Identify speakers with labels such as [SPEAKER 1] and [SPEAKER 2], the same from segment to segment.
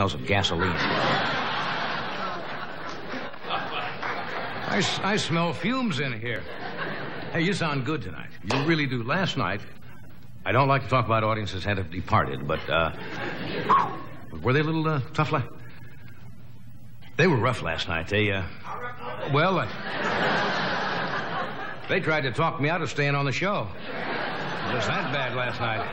[SPEAKER 1] Smells of gasoline. I smell fumes in here. Hey, you sound good tonight. You really do. Last night, I don't like to talk about audiences that have departed, but, were they a little, tough? They were rough last night. They tried to talk me out of staying on the show. It was that bad last night.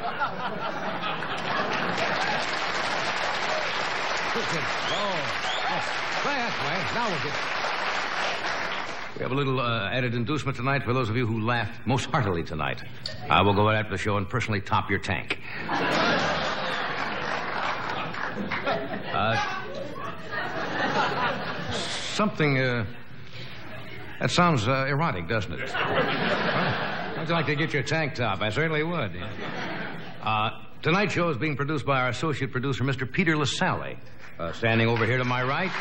[SPEAKER 1] Now we'll get... We have a little added inducement tonight for those of you who laughed most heartily tonight. I will go out after the show and personally top your tank. Something, that sounds erotic, doesn't it? I'd like to get your tank top. I certainly would. Tonight's show is being produced by our associate producer, Mr. Peter LaSalle. Standing over here to my right.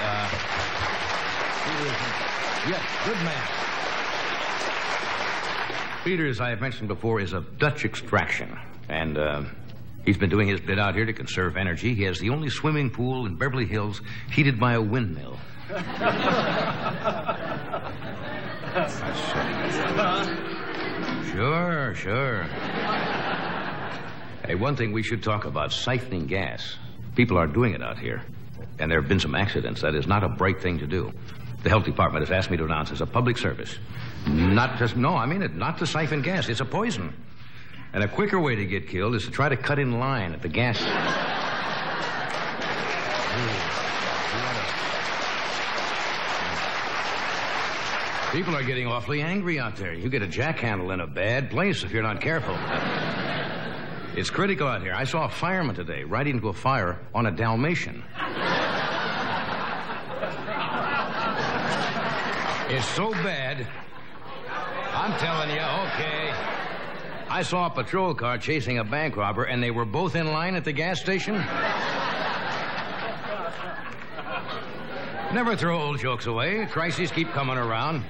[SPEAKER 1] Yes, good man. Peter, as I have mentioned before, is of Dutch extraction. And he's been doing his bit out here to conserve energy. He has the only swimming pool in Beverly Hills heated by a windmill. Sure. Hey, one thing we should talk about, siphoning gas. People are doing it out here. And there have been some accidents. That is not a bright thing to do. The health department has asked me to announce as a public service. Not to siphon gas. It's a poison. And a quicker way to get killed is to try to cut in line at the gas. People are getting awfully angry out there. You get a jack handle in a bad place if you're not careful. It's critical out here. I saw a fireman today ride into a fire on a Dalmatian. It's so bad. I'm telling you, okay. I saw a patrol car chasing a bank robber, and they were both in line at the gas station. Never throw old jokes away. Crises keep coming around.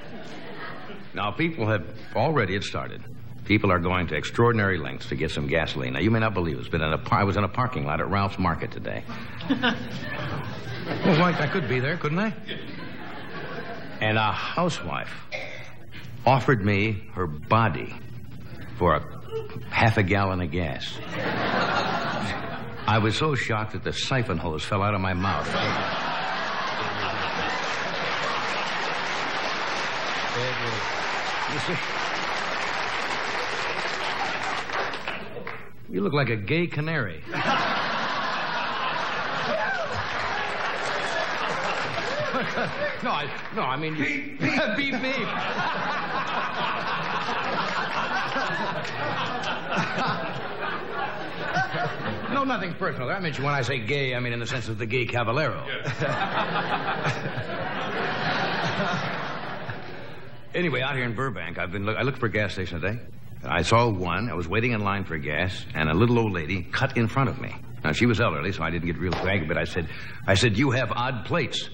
[SPEAKER 1] Now, people have already started. People are going to extraordinary lengths to get some gasoline. Now, you may not believe it, but I was in a parking lot at Ralph's Market today. Well, I could be there, couldn't I? And a housewife offered me her body for half a gallon of gas. I was so shocked that the siphon hose fell out of my mouth. You look like a gay canary. No, I mean... Beep, beep. Beep, beep. No, nothing personal. I mean, when I say gay, I mean in the sense of the gay Cavallero. Anyway, out here in Burbank, I looked for a gas station today. I saw one. I was waiting in line for gas, and a little old lady cut in front of me. Now, she was elderly, so I didn't get real angry, but I said, you have odd plates.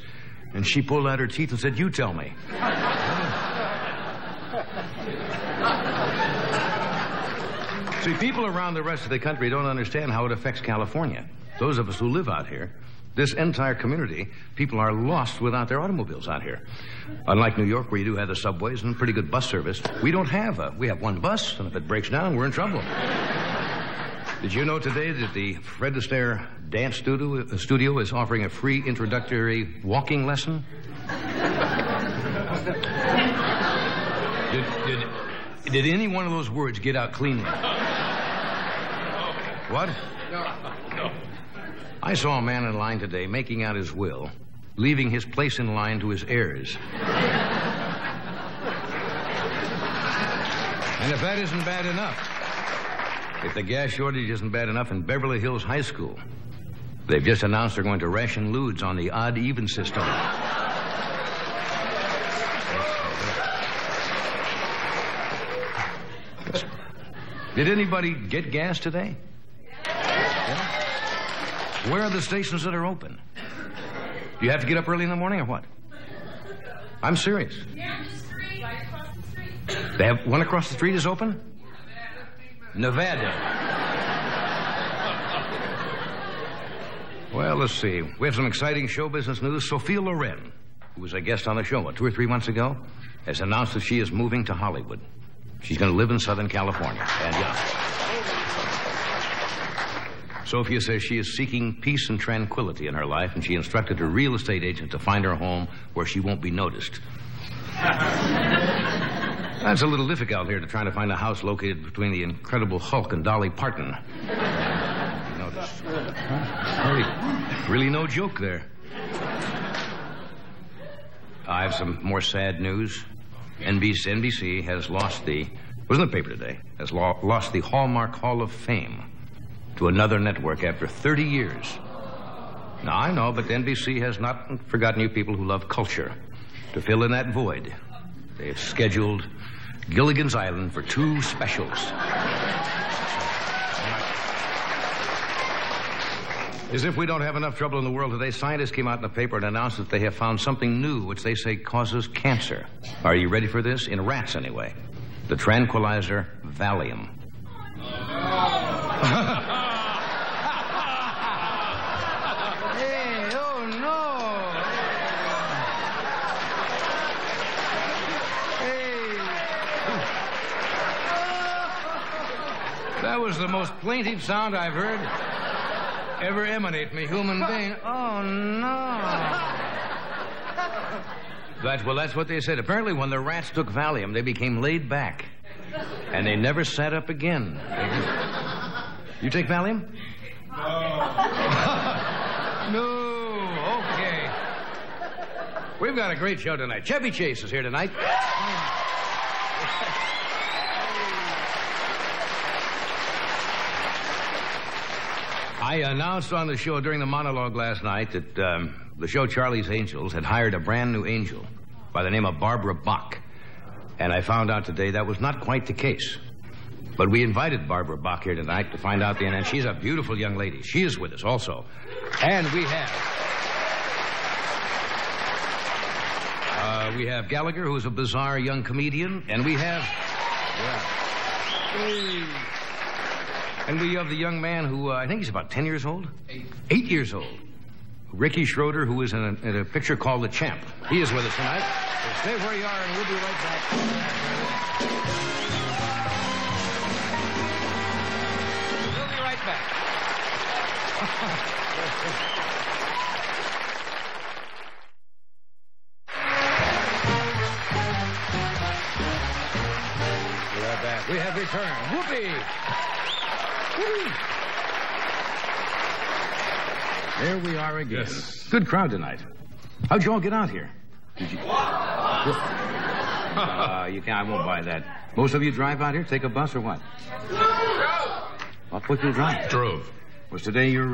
[SPEAKER 1] And she pulled out her teeth and said, you tell me. See, people around the rest of the country don't understand how it affects California. Those of us who live out here, this entire community, people are lost without their automobiles out here. Unlike New York, where you do have the subways and pretty good bus service, we have one bus, and if it breaks down, we're in trouble. Did you know today that the Fred Astaire Dance Studio is offering a free introductory walking lesson? Did any one of those words get out cleanly? What? No. I saw a man in line today making out his will, leaving his place in line to his heirs. And if that isn't bad enough, if the gas shortage isn't bad enough in Beverly Hills High School, they've just announced they're going to ration lewds on the odd-even system. Did anybody get gas today? Yeah? Where are the stations that are open? Do you have to get up early in the morning or what? I'm serious.
[SPEAKER 2] Yeah, just three right across the street.
[SPEAKER 1] They have one across the street is open? Nevada. Well, let's see. We have some exciting show business news. Sophia Loren, who was a guest on the show 2 or 3 months ago, has announced that she is moving to Hollywood. She's going to live in Southern California. And Sophia says she is seeking peace and tranquility in her life, and she instructed her real estate agent to find her a home where she won't be noticed. That's a little difficult here to try to find a house located between the Incredible Hulk and Dolly Parton. Notice. Really no joke there. I have some more sad news. NBC has lost it was in the paper today, has lost the Hallmark Hall of Fame to another network after 30 years. Now, I know, but NBC has not forgotten you people who love culture. To fill in that void, they have scheduled Gilligan's Island for 2 specials. As if we don't have enough trouble in the world today, scientists came out in the paper and announced that they have found something new which they say causes cancer. Are you ready for this? In rats, anyway. The tranquilizer Valium.
[SPEAKER 3] Hey, oh, no. Hey.
[SPEAKER 1] That was the most plaintive sound I've heard ever emanate from a human being.
[SPEAKER 3] Oh, no.
[SPEAKER 1] That's what they said. Apparently, when the rats took Valium, they became laid back. And they never sat up again. You take Valium? No. Okay. We've got a great show tonight. Chevy Chase is here tonight. I announced on the show during the monologue last night that the show Charlie's Angels had hired a brand new angel by the name of Barbara Bach. And I found out today that was not quite the case. But we invited Barbara Bach here tonight to find out and she's a beautiful young lady. She is with us also. And we have Gallagher, who's a bizarre young comedian, and we have the young man who, I think he's about 10 years old? 8 years old. Ricky Schroder, who is in a picture called The Champ. He is with us tonight. So stay where you are, and we'll be right back. We'll be right back. We are back. We have returned. Whoopee! There we are again.
[SPEAKER 4] Yes.
[SPEAKER 1] Good crowd tonight. How'd you all get out here? Did you? You can't. I won't buy that. Most of you drive out here? Take a bus or what? What put you drive?
[SPEAKER 4] Drove.
[SPEAKER 1] Was today your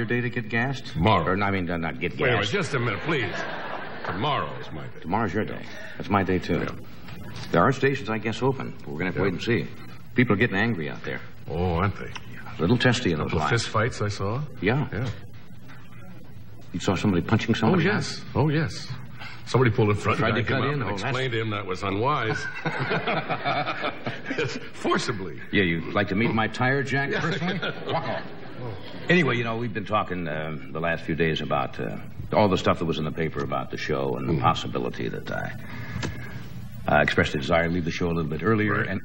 [SPEAKER 1] day to get gassed?
[SPEAKER 4] Tomorrow.
[SPEAKER 1] Or, I mean, not get
[SPEAKER 4] Wait,
[SPEAKER 1] gassed.
[SPEAKER 4] just a minute, please. Tomorrow is my day.
[SPEAKER 1] Tomorrow's your day. That's my day, too.
[SPEAKER 4] Yeah.
[SPEAKER 1] There are stations, I guess, open. We're going to have to wait and see. People are getting angry out there.
[SPEAKER 4] Oh, aren't they?
[SPEAKER 1] A little testy in those
[SPEAKER 4] Couple of
[SPEAKER 1] lines.
[SPEAKER 4] fist fights I saw.
[SPEAKER 1] Yeah.
[SPEAKER 4] Yeah.
[SPEAKER 1] You saw somebody punching
[SPEAKER 4] Oh,
[SPEAKER 1] somebody?
[SPEAKER 4] yes. Oh, yes. Somebody pulled in front
[SPEAKER 1] Tried
[SPEAKER 4] and
[SPEAKER 1] to
[SPEAKER 4] backed him
[SPEAKER 1] cut
[SPEAKER 4] up
[SPEAKER 1] in?
[SPEAKER 4] and
[SPEAKER 1] Oh,
[SPEAKER 4] explained to him that was unwise. Forcibly.
[SPEAKER 1] Yeah, you'd like to meet my tire jack personally? Walk off. Anyway, we've been talking the last few days about all the stuff that was in the paper about the show and the possibility that I expressed a desire to leave the show a little bit earlier.
[SPEAKER 4] Right.
[SPEAKER 1] And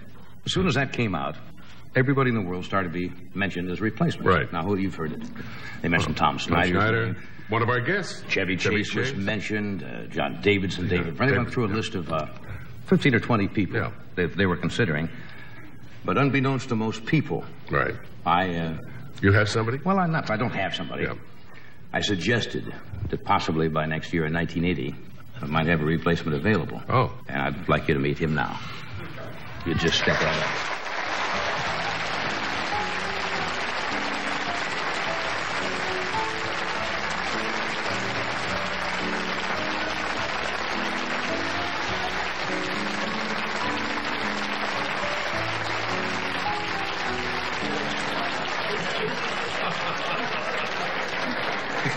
[SPEAKER 1] as soon as that came out, everybody in the world started to be mentioned as replacements.
[SPEAKER 4] Right.
[SPEAKER 1] Now, you've heard it. They mentioned Tom Snyder.
[SPEAKER 4] Schneider, one of our guests.
[SPEAKER 1] Chevy Chase was mentioned. John Davidson, David Brennan. They went through a list of 15 or 20 people they were considering. But unbeknownst to most people,
[SPEAKER 4] Right.
[SPEAKER 1] You
[SPEAKER 4] have somebody?
[SPEAKER 1] Well, I don't have somebody.
[SPEAKER 4] Yeah.
[SPEAKER 1] I suggested that possibly by next year in 1980, I might have a replacement available.
[SPEAKER 4] Oh.
[SPEAKER 1] And I'd like you to meet him now. You just step right up.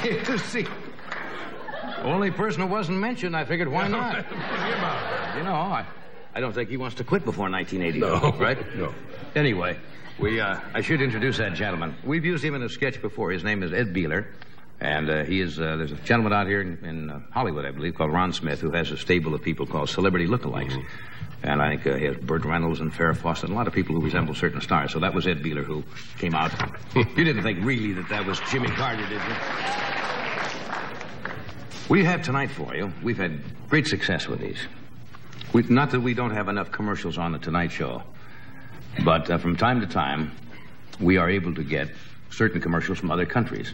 [SPEAKER 1] You see, only person who wasn't mentioned, I figured, why not? I don't think he wants to quit before 1980,
[SPEAKER 4] No.
[SPEAKER 1] right?
[SPEAKER 4] No.
[SPEAKER 1] Anyway, I should introduce that gentleman. We've used him in a sketch before. His name is Ed Beeler, And there's a gentleman out here in Hollywood, I believe, called Ron Smith, who has a stable of people called celebrity lookalikes. Mm-hmm. And I think he has Burt Reynolds and Farrah Fawcett and a lot of people who resemble certain stars. So that was Ed Beeler who came out. You didn't think really that was Jimmy Carter, did you? We have tonight for you. We've had great success with these. Not that we don't have enough commercials on the Tonight Show, but from time to time, we are able to get certain commercials from other countries.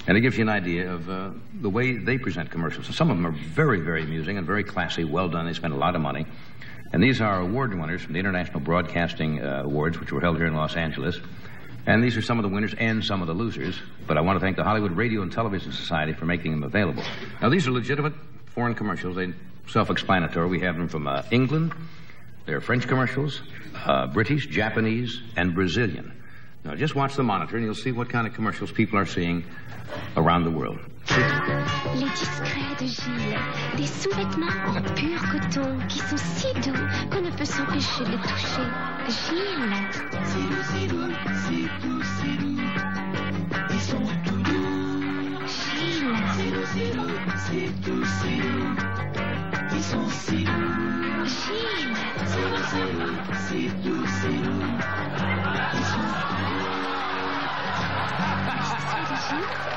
[SPEAKER 1] And it gives you an idea of the way they present commercials. And some of them are very, very amusing and very classy, well done. They spend a lot of money. And these are award winners from the International Broadcasting Awards, which were held here in Los Angeles. And these are some of the winners and some of the losers. But I want to thank the Hollywood Radio and Television Society for making them available. Now, these are legitimate foreign commercials. They're self-explanatory. We have them from England. They're French commercials, British, Japanese, and Brazilian. Now, just watch the monitor, and you'll see what kind of commercials people are seeing around the world.
[SPEAKER 5] Les discrets de Gilles, des sous-vêtements en pur coton qui sont si doux qu'on ne peut s'empêcher de les toucher. Gilles. C'est doux, c'est doux. Ils sont tout doux. Gilles. C'est doux, c'est doux. Ils sont si doux. Gilles. C'est doux, c'est doux. Ils sont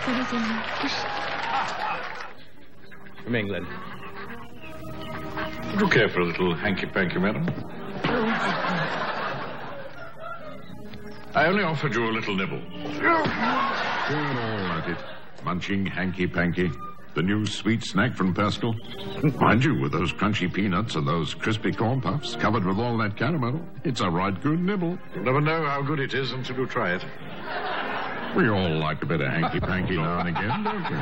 [SPEAKER 5] pour les aimer toucher.
[SPEAKER 1] From England.
[SPEAKER 6] Would you care for a little hanky-panky, madam? I only offered you a little nibble. All at it. Munching hanky-panky. The new sweet snack from Pascal. Mind you, with those crunchy peanuts and those crispy corn puffs covered with all that caramel, it's a right good nibble.
[SPEAKER 4] You'll never know how good it is until you try it.
[SPEAKER 6] We all like a bit of hanky-panky now and again, don't we?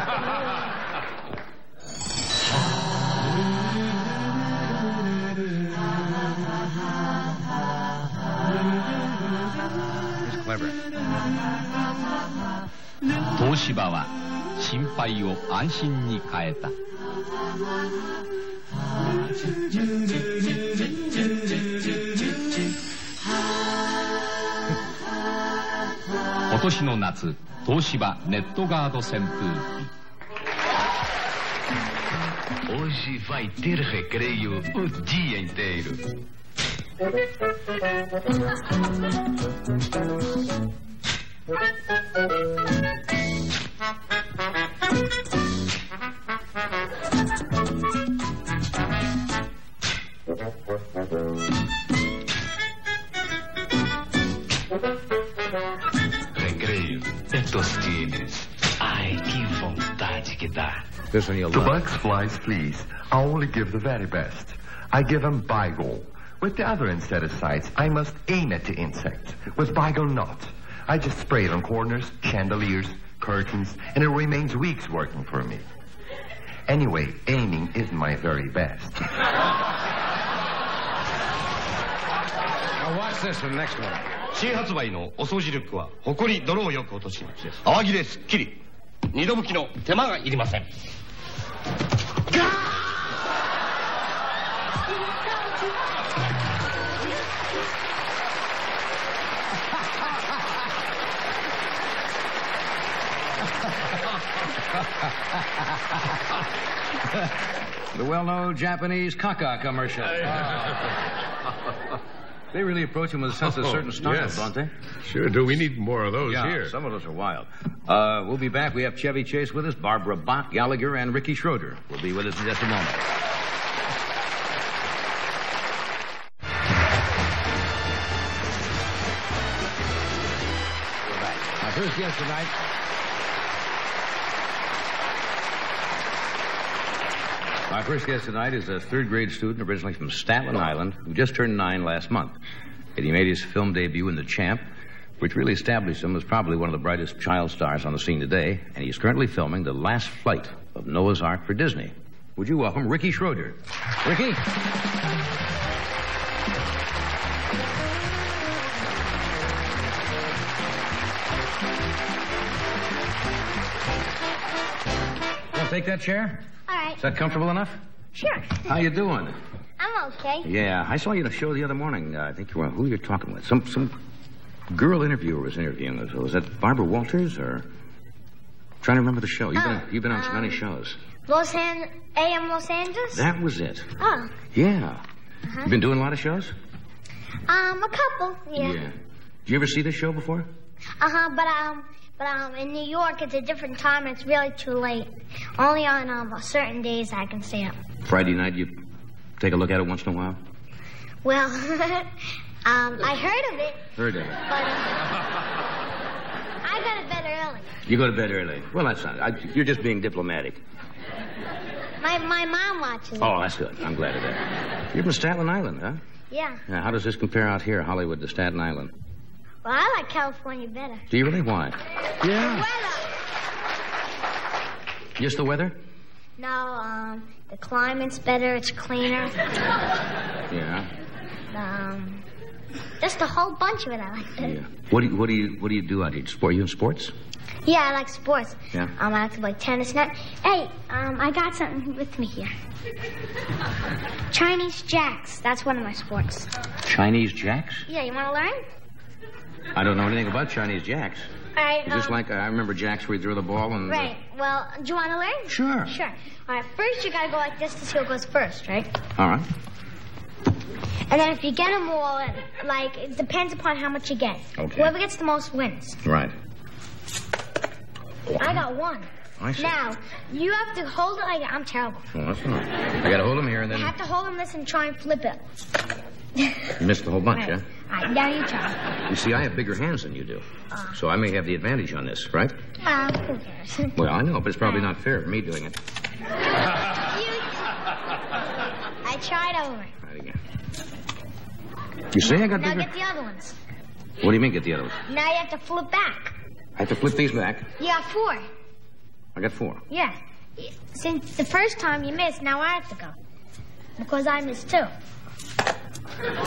[SPEAKER 1] It's clever.
[SPEAKER 7] 東芝は心配を安心に変えた。今年の夏、東芝ネットガード扇風機。
[SPEAKER 8] Hoje vai ter recreio o dia inteiro. Recreio é Tostines. Ai, que vontade que dá.
[SPEAKER 1] This one you'll
[SPEAKER 9] To
[SPEAKER 1] love.
[SPEAKER 9] Bugs Flies, please, I only give the very best. I give them Bigol. With the other insecticides, I must aim at the insect. With Bigol not. I just spray it on corners, chandeliers, curtains, and it remains weeks working for me. Anyway, aiming isn't my very best.
[SPEAKER 1] Now watch this one, next one.
[SPEAKER 10] 新発売のお掃除リュックはほこり泥をよく落とし泡切れすっきり二度拭きの手間がいりません。
[SPEAKER 1] The well-known Japanese caca commercial. They really approach him with a sense of certain style,
[SPEAKER 4] yes.
[SPEAKER 1] don't they?
[SPEAKER 4] Sure do. We need more of those
[SPEAKER 1] Yeah,
[SPEAKER 4] here.
[SPEAKER 1] some of those are wild. We'll be back. We have Chevy Chase with us, Barbara Bach, Gallagher, and Ricky Schroder will be with us in just a moment. We're back. My first guest tonight. My first guest tonight is a third-grade student originally from Staten Island who just turned 9 last month. And he made his film debut in The Champ, which really established him as probably one of the brightest child stars on the scene today. And he's currently filming The Last Flight of Noah's Ark for Disney. Would you welcome Ricky Schroder? Ricky? Want to take that chair?
[SPEAKER 5] All right.
[SPEAKER 1] Is that comfortable enough?
[SPEAKER 5] Sure.
[SPEAKER 1] How you doing?
[SPEAKER 5] I'm okay.
[SPEAKER 1] Yeah, I saw you in a show the other morning. I think you were, who you're talking with? Some girl interviewer was interviewing us. Was that Barbara Walters or? Trying to remember the show. You've been on so many shows.
[SPEAKER 5] AM Los Angeles?
[SPEAKER 1] That was it.
[SPEAKER 5] Oh.
[SPEAKER 1] Yeah. You been doing a lot of shows?
[SPEAKER 5] A couple, yeah.
[SPEAKER 1] Did you ever see this show before?
[SPEAKER 5] But in New York, it's a different time, and it's really too late. Only on certain days I can see it.
[SPEAKER 1] Friday night, you take a look at it once in a while?
[SPEAKER 5] Well, I heard of it.
[SPEAKER 1] Heard of it.
[SPEAKER 5] But I go to bed early.
[SPEAKER 1] You go to bed early. Well, that's not... you're just being diplomatic.
[SPEAKER 5] My mom watches it.
[SPEAKER 1] Oh, that's good. I'm glad of that. You're from Staten Island, huh?
[SPEAKER 5] Yeah.
[SPEAKER 1] Now, how does this compare out here, Hollywood to Staten Island?
[SPEAKER 5] Well, I like California better.
[SPEAKER 1] Do you really? Why? Yeah.
[SPEAKER 5] The weather.
[SPEAKER 1] Just the weather?
[SPEAKER 5] No, the climate's better. It's cleaner.
[SPEAKER 1] Yeah.
[SPEAKER 5] Just a whole bunch of it I like better.
[SPEAKER 1] Yeah. What do you do out here? Are you in sports?
[SPEAKER 5] Yeah, I like sports.
[SPEAKER 1] Yeah.
[SPEAKER 5] I like to play tennis. Now, hey, I got something with me here. Chinese jacks. That's one of my sports.
[SPEAKER 1] Chinese jacks?
[SPEAKER 5] Yeah, you want to learn?
[SPEAKER 1] I don't know anything about Chinese jacks.
[SPEAKER 5] All right.
[SPEAKER 1] Is this like I remember jacks where you throw the ball and...
[SPEAKER 5] Right. Well, do you want to learn?
[SPEAKER 1] Sure.
[SPEAKER 5] Sure. All right. First, you got to go like this to see who goes first, right?
[SPEAKER 1] All right.
[SPEAKER 5] And then if you get them all, it depends upon how much you get.
[SPEAKER 1] Okay.
[SPEAKER 5] Whoever gets the most wins.
[SPEAKER 1] Right.
[SPEAKER 5] I got one.
[SPEAKER 1] I see.
[SPEAKER 5] Now, you have to hold it like... I'm terrible.
[SPEAKER 1] Oh, that's all right. I got to hold them here and then...
[SPEAKER 5] You have to hold them this and try and flip it.
[SPEAKER 1] You missed the whole bunch,
[SPEAKER 5] Right.
[SPEAKER 1] huh?
[SPEAKER 5] All right, now you try.
[SPEAKER 1] You see, I have bigger hands than you do. So I may have the advantage on this, right?
[SPEAKER 5] Who cares?
[SPEAKER 1] Well, I know, but it's probably not fair, me doing it.
[SPEAKER 5] I tried over.
[SPEAKER 1] Right again. You say I got
[SPEAKER 5] Now
[SPEAKER 1] bigger...
[SPEAKER 5] get the other ones.
[SPEAKER 1] What do you mean, get the others?
[SPEAKER 5] Now you have to flip back.
[SPEAKER 1] I have to flip these back.
[SPEAKER 5] You got 4.
[SPEAKER 1] I got 4.
[SPEAKER 5] Yeah. Since the first time you missed, now I have to go. Because I missed 2. 1.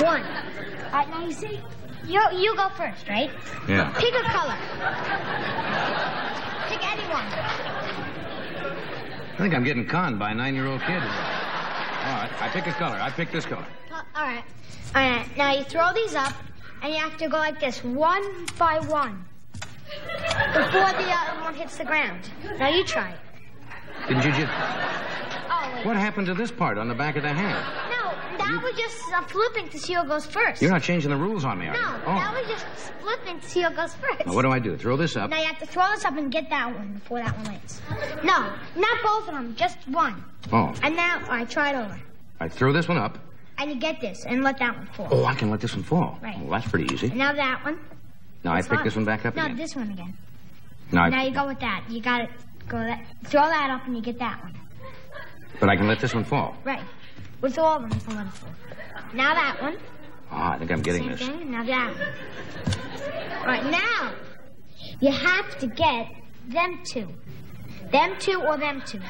[SPEAKER 5] All right, now you see, you go first, right?
[SPEAKER 1] Yeah.
[SPEAKER 5] Pick a color. Pick any one.
[SPEAKER 1] I think I'm getting conned by a 9-year-old kid. All right, I pick a color. I pick this color.
[SPEAKER 5] All right. All right, now you throw these up, and you have to go like this, 1 by 1. Before the other one hits the ground. Now you try it.
[SPEAKER 1] Didn't you just...
[SPEAKER 5] Oh, wait.
[SPEAKER 1] What happened to this part on the back of the hand?
[SPEAKER 5] No, that was just flipping to see who goes first.
[SPEAKER 1] You're not changing the rules on me, are you?
[SPEAKER 5] No,
[SPEAKER 1] Oh.
[SPEAKER 5] that was just flipping to see who goes first.
[SPEAKER 1] Now, what do I do? Throw this up.
[SPEAKER 5] Now you have to throw this up and get that one before that one lands. No, not both of them, just one.
[SPEAKER 1] Oh.
[SPEAKER 5] And now, all right, try it over.
[SPEAKER 1] I throw this one up.
[SPEAKER 5] And you get this and let that one fall.
[SPEAKER 1] Oh, I can let this one fall.
[SPEAKER 5] Right.
[SPEAKER 1] Well, that's pretty easy.
[SPEAKER 5] And now that one.
[SPEAKER 1] Now I pick this one back up
[SPEAKER 5] No,
[SPEAKER 1] again.
[SPEAKER 5] this one again.
[SPEAKER 1] Now
[SPEAKER 5] you go with that. You got to go that. Throw that up and you get that one.
[SPEAKER 1] But I can let this one fall.
[SPEAKER 5] Right. With all of them, you can let it fall. Now that one.
[SPEAKER 1] Ah, I think I'm getting this.
[SPEAKER 5] Same thing. Now that one. All right, now you have to get them 2. Them 2 or them 2. Yeah.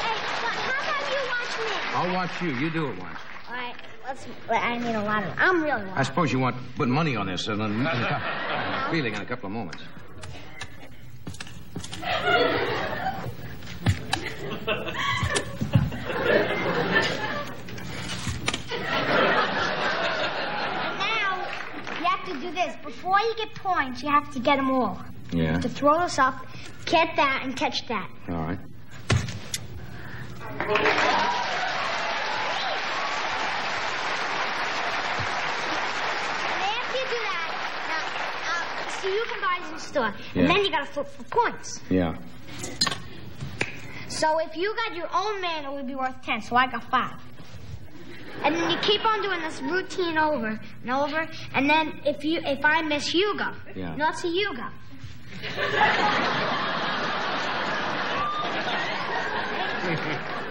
[SPEAKER 5] Hey, how about you watch me?
[SPEAKER 1] I'll watch you. You do it once.
[SPEAKER 5] All right, I need a lot of... I'm really
[SPEAKER 1] I suppose you want to put money on this in a feeling in a couple of moments.
[SPEAKER 5] Now, you have to do this. Before you get points, you have to get them all.
[SPEAKER 1] Yeah.
[SPEAKER 5] You have to throw this up, get that, and catch that.
[SPEAKER 1] All right.
[SPEAKER 5] So you can buy some store.
[SPEAKER 1] Yeah.
[SPEAKER 5] And then you got to flip for points.
[SPEAKER 1] Yeah.
[SPEAKER 5] So if you got your own man, it would be worth 10. So I got 5. And then you keep on doing this routine over and over. And then if I miss, you go.
[SPEAKER 1] Yeah.
[SPEAKER 5] Now let's see you go.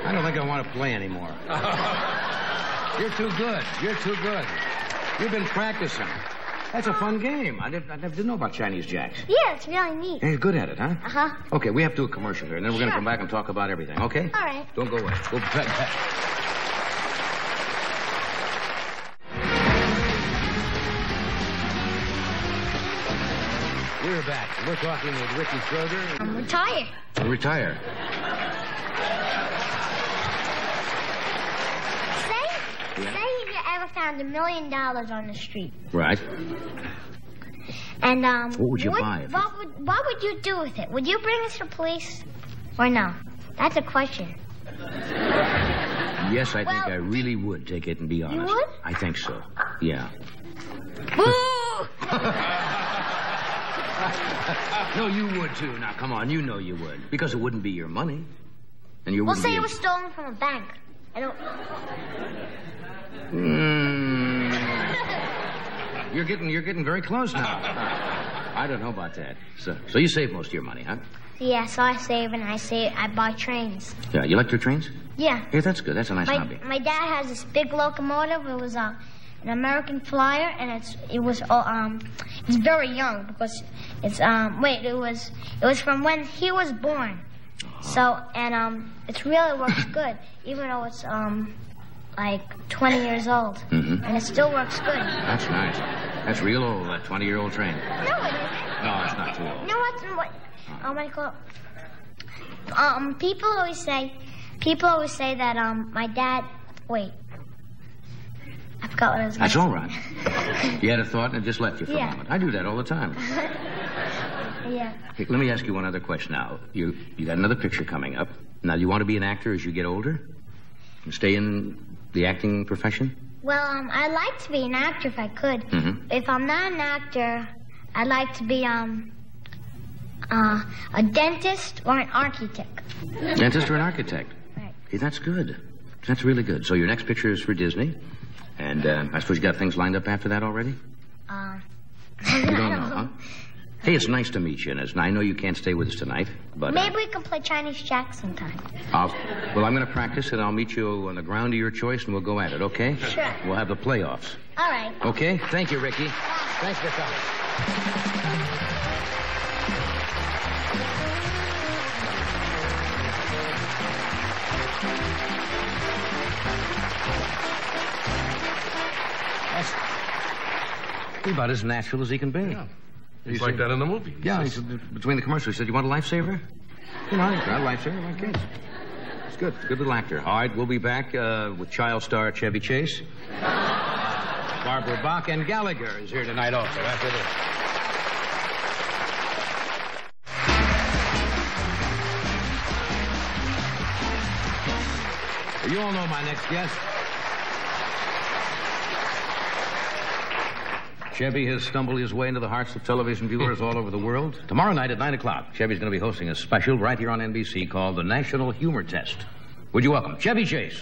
[SPEAKER 1] I don't think I want to play anymore. You're too good. You're too good. You've been practicing. That's a fun game. I didn't know about Chinese jacks.
[SPEAKER 5] Yeah, it's really neat.
[SPEAKER 1] Hey, you're good at it, huh?
[SPEAKER 5] Uh-huh.
[SPEAKER 1] Okay, we have to do a commercial here, and then we're going to
[SPEAKER 5] Sure.
[SPEAKER 1] come back and talk about everything, okay?
[SPEAKER 5] All right.
[SPEAKER 1] Don't go away. We'll be right back. We're back. We're talking with Ricky Schroder.
[SPEAKER 5] I'm retired.
[SPEAKER 1] Retire.
[SPEAKER 5] Say you ever found $1 million on the street.
[SPEAKER 1] Right.
[SPEAKER 11] And,
[SPEAKER 1] What would you buy?
[SPEAKER 11] What would you do with it? Would you bring it to the police? Or no? That's a question.
[SPEAKER 1] Yes, I think I really would take it and be honest.
[SPEAKER 11] You would?
[SPEAKER 1] I think so. Yeah.
[SPEAKER 11] Boo!
[SPEAKER 1] No, you would too. Now, come on, you know you would. Because it wouldn't be your money. And you
[SPEAKER 11] We'll
[SPEAKER 1] wouldn't
[SPEAKER 11] say
[SPEAKER 1] be
[SPEAKER 11] it was stolen from a bank. I don't...
[SPEAKER 1] You're getting very close now. I don't know about that. So you save most of your money, huh?
[SPEAKER 11] Yeah, so I save and I buy trains.
[SPEAKER 1] Yeah, you like your trains?
[SPEAKER 11] Yeah.
[SPEAKER 1] Yeah, that's good. That's a nice hobby.
[SPEAKER 11] My dad has this big locomotive. It was an American Flyer, and it's very young because it's it was from when he was born. So it really works good, even though it's like 20 years old, and it still works good.
[SPEAKER 1] That's nice. That's real old, that 20-year-old train.
[SPEAKER 11] No, it isn't.
[SPEAKER 1] No, it's not too old.
[SPEAKER 11] No, what? Oh my God. People always say that my dad. Wait. I forgot what I was going to say.
[SPEAKER 1] That's all right. You had a thought and it just left you for a moment. I do that all the time.
[SPEAKER 11] Yeah.
[SPEAKER 1] Hey, let me ask you one other question now. You got another picture coming up. Now, do you want to be an actor as you get older? And stay in the acting profession?
[SPEAKER 11] Well, I'd like to be an actor if I could. If I'm not an actor, I'd like to be a dentist or an architect.
[SPEAKER 1] Dentist or an architect?
[SPEAKER 11] Right.
[SPEAKER 1] Hey, that's good. That's really good. So your next picture is for Disney. And I suppose you got things lined up after that already? You don't know, huh? Hey, it's nice to meet you, and I know you can't stay with us tonight, but...
[SPEAKER 11] Maybe we can play Chinese Jack sometime.
[SPEAKER 1] Well, I'm going to practice, and I'll meet you on the ground of your choice, and we'll go at it, okay?
[SPEAKER 11] Sure.
[SPEAKER 1] We'll have the playoffs.
[SPEAKER 11] All right.
[SPEAKER 1] Okay? Thank you, Ricky. Thanks for coming. That's about as natural as he can be.
[SPEAKER 4] Yeah. He's like that in the movie.
[SPEAKER 1] Yeah, between the commercials, he said, "You want a lifesaver?" You know, I got a lifesaver in my case. It's good. Good little actor. All right, we'll be back with child star Chevy Chase. Barbara Bach and Gallagher is here tonight also after this. You all know my next guest. Chevy has stumbled his way into the hearts of television viewers all over the world. Tomorrow night at 9 o'clock, Chevy's going to be hosting a special right here on NBC called the National Humor Test. Would you welcome Chevy Chase?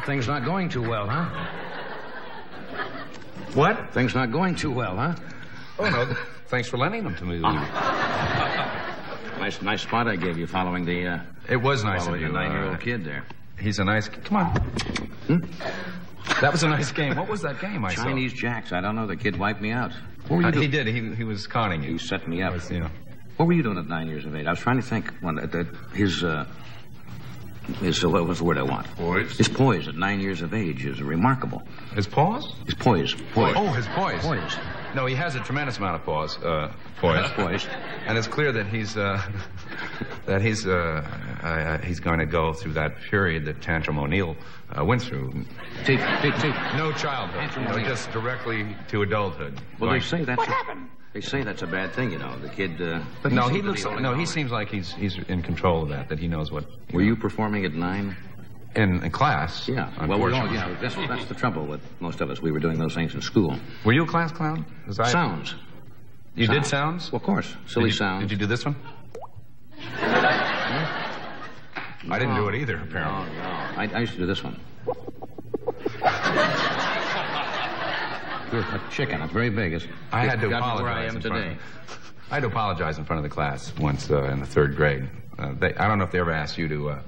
[SPEAKER 1] Things not going too well, huh?
[SPEAKER 4] What?
[SPEAKER 1] Things not going too well, huh?
[SPEAKER 4] Oh, no. Thanks for lending them to me.
[SPEAKER 1] Nice spot I gave you following the...
[SPEAKER 4] It was nice of you.
[SPEAKER 1] The 9-year-old kid there.
[SPEAKER 4] He's a nice... Come on. That was a nice game. What was that game I saw?
[SPEAKER 1] Chinese Jacks. I don't know. The kid wiped me out. What were you doing?
[SPEAKER 4] He did. He was conning you.
[SPEAKER 1] He set me up.
[SPEAKER 4] You know.
[SPEAKER 1] What were you doing at 9 years of age? I was trying to think when his what was the word I want?
[SPEAKER 4] Poise?
[SPEAKER 1] His poise at 9 years of age is remarkable.
[SPEAKER 4] His pause?
[SPEAKER 1] His poise.
[SPEAKER 4] Oh, his poise.
[SPEAKER 1] Poise.
[SPEAKER 4] No, he has a tremendous amount of poise.
[SPEAKER 1] Poise.
[SPEAKER 4] And it's clear that he's going to go through that period that Tantrum O'Neill went through.
[SPEAKER 1] Teeth.
[SPEAKER 4] No childhood. Just directly to adulthood.
[SPEAKER 1] Well, they say that's... What happened? They say that's a bad thing, you know. The kid...
[SPEAKER 4] he seems like he's in control of that he knows what...
[SPEAKER 1] Were you performing at 9?
[SPEAKER 4] In class?
[SPEAKER 1] Yeah. Well, that's the trouble with most of us. We were doing those things in school.
[SPEAKER 4] Were you a class clown?
[SPEAKER 1] Sounds.
[SPEAKER 4] You did sounds?
[SPEAKER 1] Well, of course. Silly sounds.
[SPEAKER 4] Did you do this one? I didn't do it either, apparently.
[SPEAKER 1] No. I used to do this one. A chicken. It's very big.
[SPEAKER 4] I had to apologize.
[SPEAKER 1] Where I am today.
[SPEAKER 4] I had to apologize in front of the class once in the 3rd grade. I don't know if they ever asked you to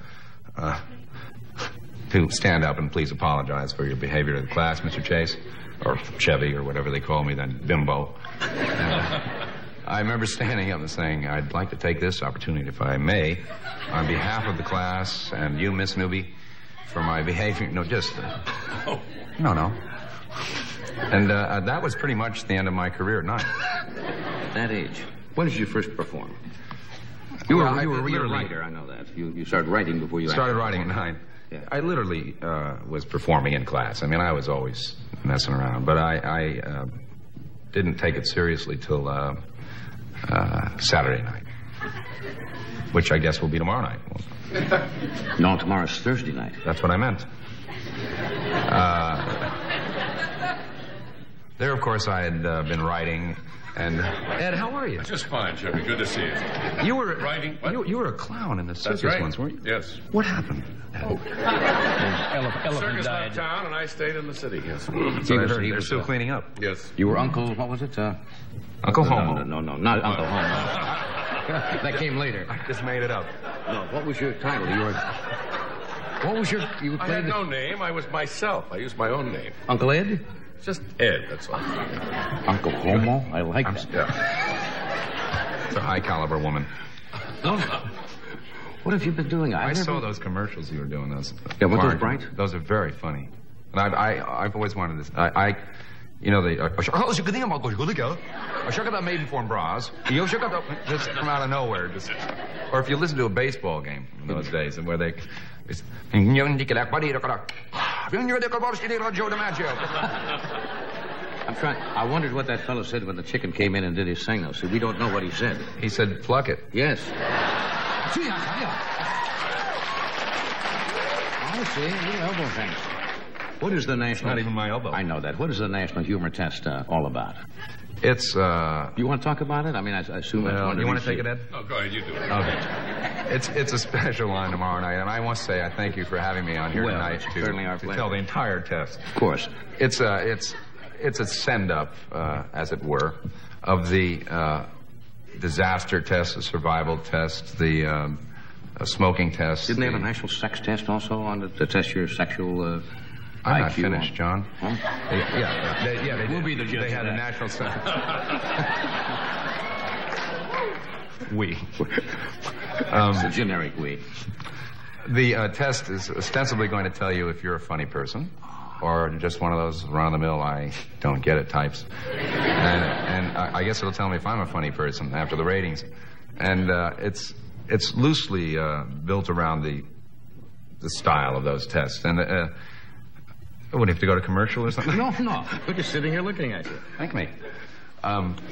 [SPEAKER 4] stand up and please apologize for your behavior to the class, Mr. Chase, or Chevy, or whatever they call me then, Bimbo. I remember standing up and saying, "I'd like to take this opportunity, if I may, on behalf of the class and you, Miss Newby, for my behavior. No, just... No. And that was pretty much the end of my career at 9.
[SPEAKER 1] That age. When did you first perform? You were a writer, I know that. You started writing before you...
[SPEAKER 4] Started writing at 9. Yeah. I literally was performing in class. I mean, I was always messing around, but I didn't take it seriously till Saturday night, which I guess will be tomorrow night.
[SPEAKER 1] No, tomorrow's Thursday night.
[SPEAKER 4] That's what I meant. There, of course, I had been writing. And Ed, how are you?
[SPEAKER 6] Just fine, Chevy. Good to see you.
[SPEAKER 4] You were
[SPEAKER 6] writing.
[SPEAKER 4] You were a clown in the circus once, weren't you?
[SPEAKER 6] Yes.
[SPEAKER 4] What happened?
[SPEAKER 6] Circus left town, and I stayed in the city. Yes.
[SPEAKER 4] So they're still cleaning up.
[SPEAKER 6] Yes.
[SPEAKER 1] You were Uncle. What was it?
[SPEAKER 4] Uncle Homo.
[SPEAKER 1] No, not Uncle Homo. That came later.
[SPEAKER 4] I just made it up.
[SPEAKER 1] No. What was your title? What was your? You
[SPEAKER 6] I had no name. I was myself. I used my own name.
[SPEAKER 1] Uncle Ed.
[SPEAKER 6] Just Ed, that's all.
[SPEAKER 1] Uncle Homo? I like that.
[SPEAKER 4] Yeah. It's a high-caliber woman.
[SPEAKER 1] What have you been doing?
[SPEAKER 4] I saw those commercials you were doing. Those.
[SPEAKER 1] Yeah, weren't those bright?
[SPEAKER 4] Those are very funny. And I've always wanted this. You know, just from out of nowhere. Or if you listen to a baseball game in those days, and where they... I'm
[SPEAKER 1] trying. I wondered what that fellow said when the chicken came in and did his signal. See, we don't know what he said.
[SPEAKER 4] He said, "Pluck it."
[SPEAKER 1] Yes. I see. Little elbow things. What is the national?
[SPEAKER 4] Not even my elbow.
[SPEAKER 1] I know that. What is the national humor test all about?
[SPEAKER 4] It's.
[SPEAKER 1] You want to talk about it? I mean, I assume that's one.
[SPEAKER 4] You want to take it, Ed?
[SPEAKER 6] No, go ahead. You do it.
[SPEAKER 4] Okay. It's a special line tomorrow night, and I must say I thank you for having me on here tonight to tell the entire test.
[SPEAKER 1] Of course.
[SPEAKER 4] It's a send up, as it were, of the disaster test, the survival test, the smoking test.
[SPEAKER 1] Didn't they have a national sex test also on to test your sexual?
[SPEAKER 4] I'm not finished, John.
[SPEAKER 1] Huh?
[SPEAKER 4] They
[SPEAKER 1] We'll be the judge.
[SPEAKER 4] They had a national sex.
[SPEAKER 1] It's a generic we.
[SPEAKER 4] The test is ostensibly going to tell you if you're a funny person or just one of those run-of-the-mill I don't get it types. And I guess it'll tell me if I'm a funny person after the ratings. And it's loosely built around the style of those tests. And would you have to go to commercial or something?
[SPEAKER 1] No. We're just sitting here looking at you.
[SPEAKER 4] Thank me.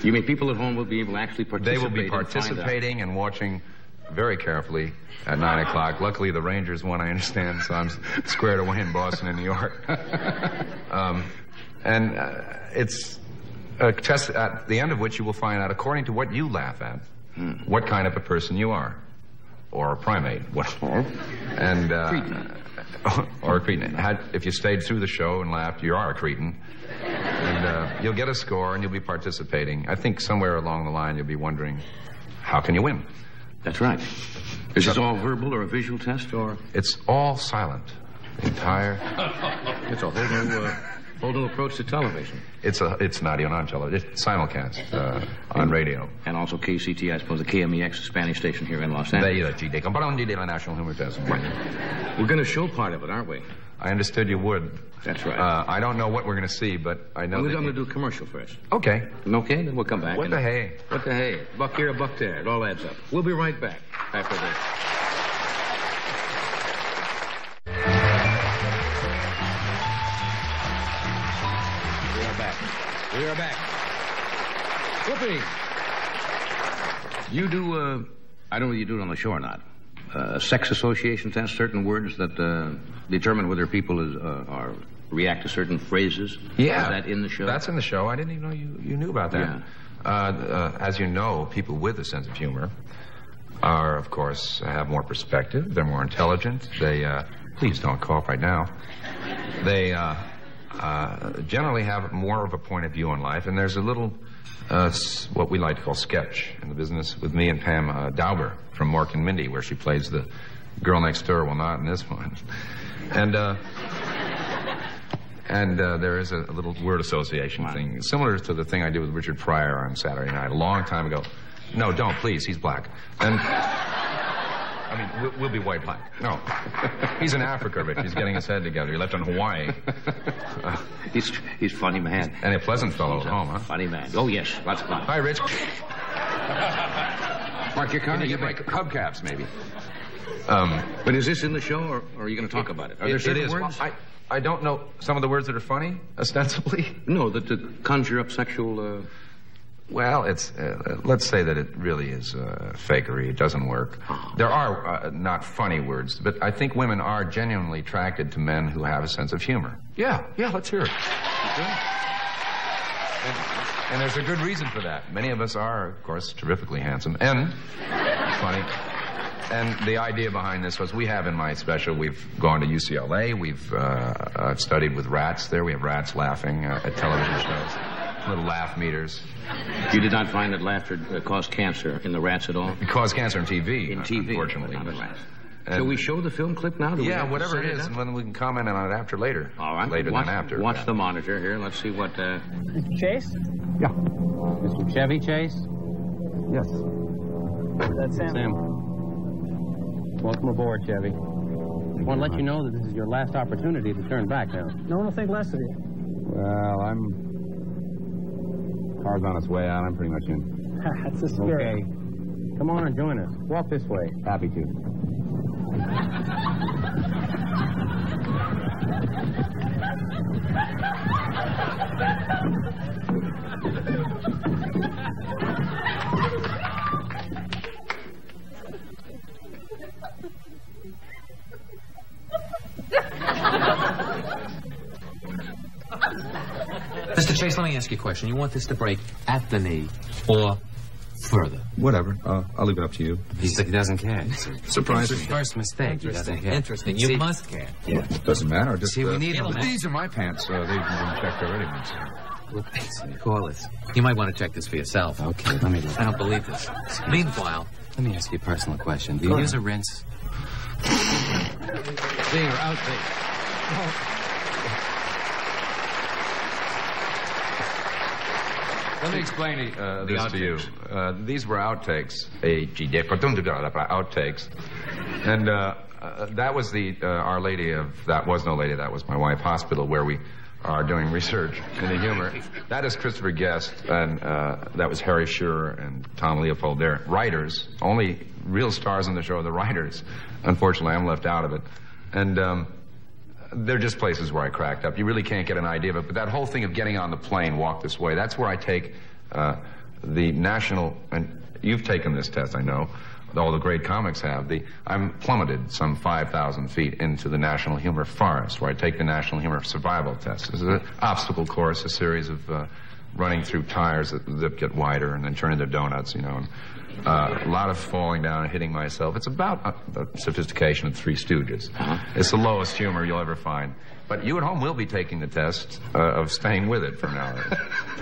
[SPEAKER 1] You mean people at home will be able to actually participate?
[SPEAKER 4] They will be participating and watching very carefully at 9 o'clock. Luckily, the Rangers won, I understand, so I'm squared away in Boston and New York. It's a test at the end of which you will find out, according to what you laugh at, what kind of a person you are. Or a primate. And, or a cretin. If you stayed through the show and laughed, you are a cretin. And you'll get a score and you'll be participating. I think somewhere along the line you'll be wondering, how can you win?
[SPEAKER 1] That's right. Is this all verbal or a visual test, or?
[SPEAKER 4] It's all silent. The entire...
[SPEAKER 1] It's a whole new approach to television.
[SPEAKER 4] It's not even on television. It's simulcast on radio.
[SPEAKER 1] And also KCT, I suppose, the KMEX Spanish station here in Los Angeles.
[SPEAKER 4] National Humor Test.
[SPEAKER 1] We're going to show part of it, aren't we?
[SPEAKER 4] I understood you would.
[SPEAKER 1] That's right.
[SPEAKER 4] I don't know what we're going to see, but I know
[SPEAKER 1] we're going to do a commercial first.
[SPEAKER 4] Okay.
[SPEAKER 1] Okay, then we'll come back.
[SPEAKER 4] What the hey?
[SPEAKER 1] What the hey? $1 here, $1 there. It all adds up. We'll be right back after this. We are back. Whoopee! You do, I don't know if you do it on the show or not. Sex association test, certain words that determine whether people react to certain phrases.
[SPEAKER 4] Yeah.
[SPEAKER 1] Is that in the show?
[SPEAKER 4] That's in the show. I didn't even know you knew about that. Yeah. As you know, people with a sense of humor are, of course, have more perspective. They're more intelligent. They, please don't cough right now. They, generally have more of a point of view on life, and there's a little, what we like to call sketch in the business with me and Pam Dauber from Mork and Mindy, where she plays the girl next door. Well, not in this one. And there is a little word association thing, similar to the thing I did with Richard Pryor on Saturday night, a long time ago. No, don't, please, he's black. And I mean, we'll be white black. No. He's in Africa, Rich. He's getting his head together. He left in Hawaii.
[SPEAKER 1] He's funny man.
[SPEAKER 4] And a pleasant fellow at home, huh?
[SPEAKER 1] Funny man. Oh, yes. Lots of fun.
[SPEAKER 4] Hi, Rich.
[SPEAKER 1] Park your car.
[SPEAKER 4] Can you get my hubcaps, maybe?
[SPEAKER 1] But is this in the show, or are you going to talk about it? Are there certain words?
[SPEAKER 4] Well, I don't know some of the words that are funny, ostensibly.
[SPEAKER 1] No, that conjure up sexual...
[SPEAKER 4] Well, it's, let's say that it really is fakery. It doesn't work. There are not funny words, but I think women are genuinely attracted to men who have a sense of humor. Yeah, let's hear it. And there's a good reason for that. Many of us are, of course, terrifically handsome and funny. And the idea behind this was we have in my special, we've gone to UCLA. We've studied with rats there. We have rats laughing at television shows. Little laugh meters.
[SPEAKER 1] You did not find that laughter caused cancer in the rats at all?
[SPEAKER 4] It caused cancer in TV.
[SPEAKER 1] In TV,
[SPEAKER 4] unfortunately.
[SPEAKER 1] Not in rats. Shall we show the film clip now?
[SPEAKER 4] Yeah, whatever it is, and then we can comment on it later.
[SPEAKER 1] All right.
[SPEAKER 4] Later than after.
[SPEAKER 1] Watch the monitor here. Let's see what...
[SPEAKER 12] Mr. Chase?
[SPEAKER 13] Yeah.
[SPEAKER 12] Mr. Chevy Chase?
[SPEAKER 13] Yes.
[SPEAKER 12] That's Sam. Welcome aboard, Chevy. I want to let you know that this is your last opportunity to turn back now.
[SPEAKER 13] No one will think less of you.
[SPEAKER 12] Well, car's on its way out. I'm pretty much in.
[SPEAKER 13] That's the spirit.
[SPEAKER 12] Okay. Come on and join us. Walk this way. Happy to.
[SPEAKER 14] Mr. Chase, let me ask you a question. You want this to break at the knee or further?
[SPEAKER 15] Whatever. I'll leave it up to you.
[SPEAKER 14] He doesn't care.
[SPEAKER 15] Surprising.
[SPEAKER 14] First mistake. He doesn't care. Interesting. You must care.
[SPEAKER 15] Yeah. Doesn't matter. Just,
[SPEAKER 14] see, we need him.
[SPEAKER 15] These are my pants. They've been checked already.
[SPEAKER 14] Call it. You might want to check this for yourself.
[SPEAKER 15] Okay, let me do it.
[SPEAKER 14] I don't believe this. Meanwhile, let me ask you a personal question. Do you use a rinse?
[SPEAKER 1] Seeing her outtake.
[SPEAKER 4] Let me explain this to you. These were outtakes. Outtakes. And that was the Our Lady of... That was no lady, that was my wife hospital, where we are doing research in the humor. That is Christopher Guest, and that was Harry Shearer and Tom Leopold. They're writers. Only real stars on the show are the writers. Unfortunately, I'm left out of it. And they're just places where I cracked up. You really can't get an idea of it. But that whole thing of getting on the plane, walk this way, that's where I take the national... And you've taken this test, I know. All the great comics have. I'm plummeted some 5,000 feet into the National Humor Forest, where I take the National Humor Survival Test. This is an obstacle course, a series of running through tires that get wider and then turn into donuts, you know. And, a lot of falling down and hitting myself. It's about the sophistication of Three Stooges. It's the lowest humor you'll ever find. But you at home will be taking the test of staying with it from now on,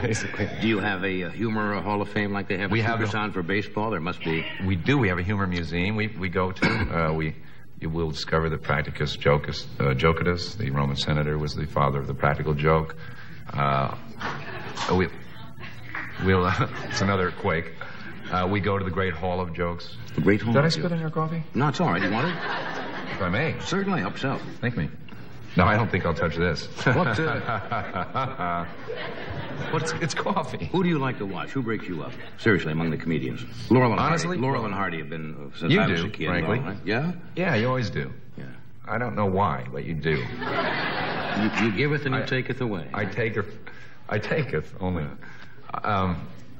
[SPEAKER 4] basically.
[SPEAKER 1] Do you have a humor hall of fame like they have at Tucson for baseball? There must be.
[SPEAKER 4] We do. We have a humor museum we go to. You will discover that Practicus Jocatus, the Roman senator, was the father of the practical joke. It's another quake. We go to the Great Hall of Jokes.
[SPEAKER 1] The Great Hall?
[SPEAKER 4] Did I spit in your coffee?
[SPEAKER 1] No, it's all right. You want it?
[SPEAKER 4] If I may.
[SPEAKER 1] Certainly, help yourself.
[SPEAKER 4] Thank me. No, I don't think I'll touch this.
[SPEAKER 1] What?
[SPEAKER 4] It's coffee.
[SPEAKER 1] Who do you like to watch? Who breaks you up? Seriously, among the comedians. Laurel and
[SPEAKER 4] Honestly,
[SPEAKER 1] Hardy. Laurel and Hardy have been since
[SPEAKER 4] you
[SPEAKER 1] I was
[SPEAKER 4] do,
[SPEAKER 1] a kid.
[SPEAKER 4] frankly.
[SPEAKER 1] Right? Yeah?
[SPEAKER 4] Yeah, you always do.
[SPEAKER 1] Yeah.
[SPEAKER 4] I don't know why, but you do.
[SPEAKER 1] You giveth and you taketh away.
[SPEAKER 4] I taketh only.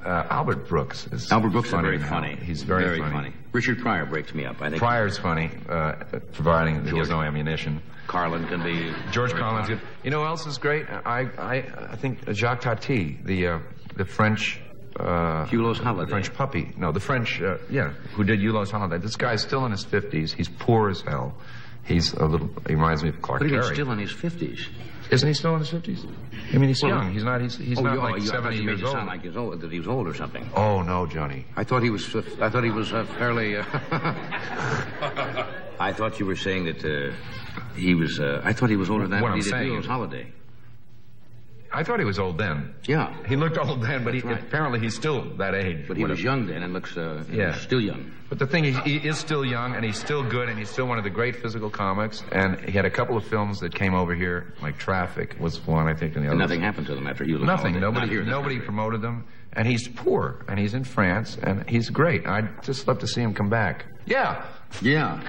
[SPEAKER 4] Albert Brooks is
[SPEAKER 1] Albert Brooks
[SPEAKER 4] funny
[SPEAKER 1] is very funny.
[SPEAKER 4] He's very funny.
[SPEAKER 1] Richard Pryor breaks me up, I think.
[SPEAKER 4] Pryor's funny, providing he has no ammunition.
[SPEAKER 1] Carlin can be...
[SPEAKER 4] George Carlin's good. You know who else is great? I think Jacques Tati, the French...
[SPEAKER 1] Hulot's Holiday.
[SPEAKER 4] The French puppy. No, the French, who did Hulot's Holiday. This guy's still in his 50s. He's poor as hell. He reminds me of Clark Terry.
[SPEAKER 1] But he's still in his 50s.
[SPEAKER 4] Isn't he still in his 50s? I mean, he's young. He's not like 70 years old.
[SPEAKER 1] Sound like that he was old or something.
[SPEAKER 4] Oh, no, Johnny.
[SPEAKER 1] I thought he was fairly... I thought you were saying that he was... I thought he was older than that when he did Hulot's Holiday.
[SPEAKER 4] I thought he was old then.
[SPEAKER 1] Yeah.
[SPEAKER 4] He looked old then, but apparently he's still that age.
[SPEAKER 1] But he was young then and looks still young.
[SPEAKER 4] But the thing, he is still young, and he's still good, and he's still one of the great physical comics. And he had a couple of films that came over here, like Traffic was one, I think, and the other.
[SPEAKER 1] Nothing happened to them after you.
[SPEAKER 4] Nothing. Nobody promoted them. And he's poor, and he's in France, and he's great. I'd just love to see him come back. Yeah.
[SPEAKER 1] Yeah.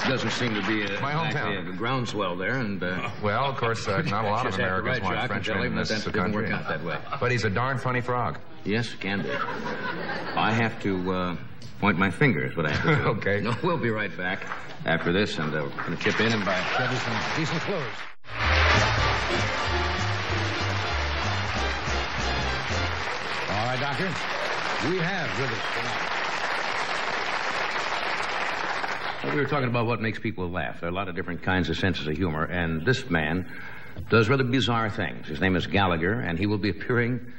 [SPEAKER 1] Doesn't seem to be
[SPEAKER 4] my hometown.
[SPEAKER 1] A groundswell there, and
[SPEAKER 4] well, of course, not a lot of Americans want Frenchmen in this country.
[SPEAKER 1] Doesn't work out that way.
[SPEAKER 4] But he's a darn funny frog.
[SPEAKER 1] Yes, can be. I have to point my finger is what I have to do.
[SPEAKER 4] Okay.
[SPEAKER 1] No, we'll be right back after this, and we're going to chip in and buy Chevy some decent clothes. All right, Doctor. We have with us tonight. We were talking about what makes people laugh. There are a lot of different kinds of senses of humor, and this man does rather bizarre things. His name is Gallagher, and he will be appearing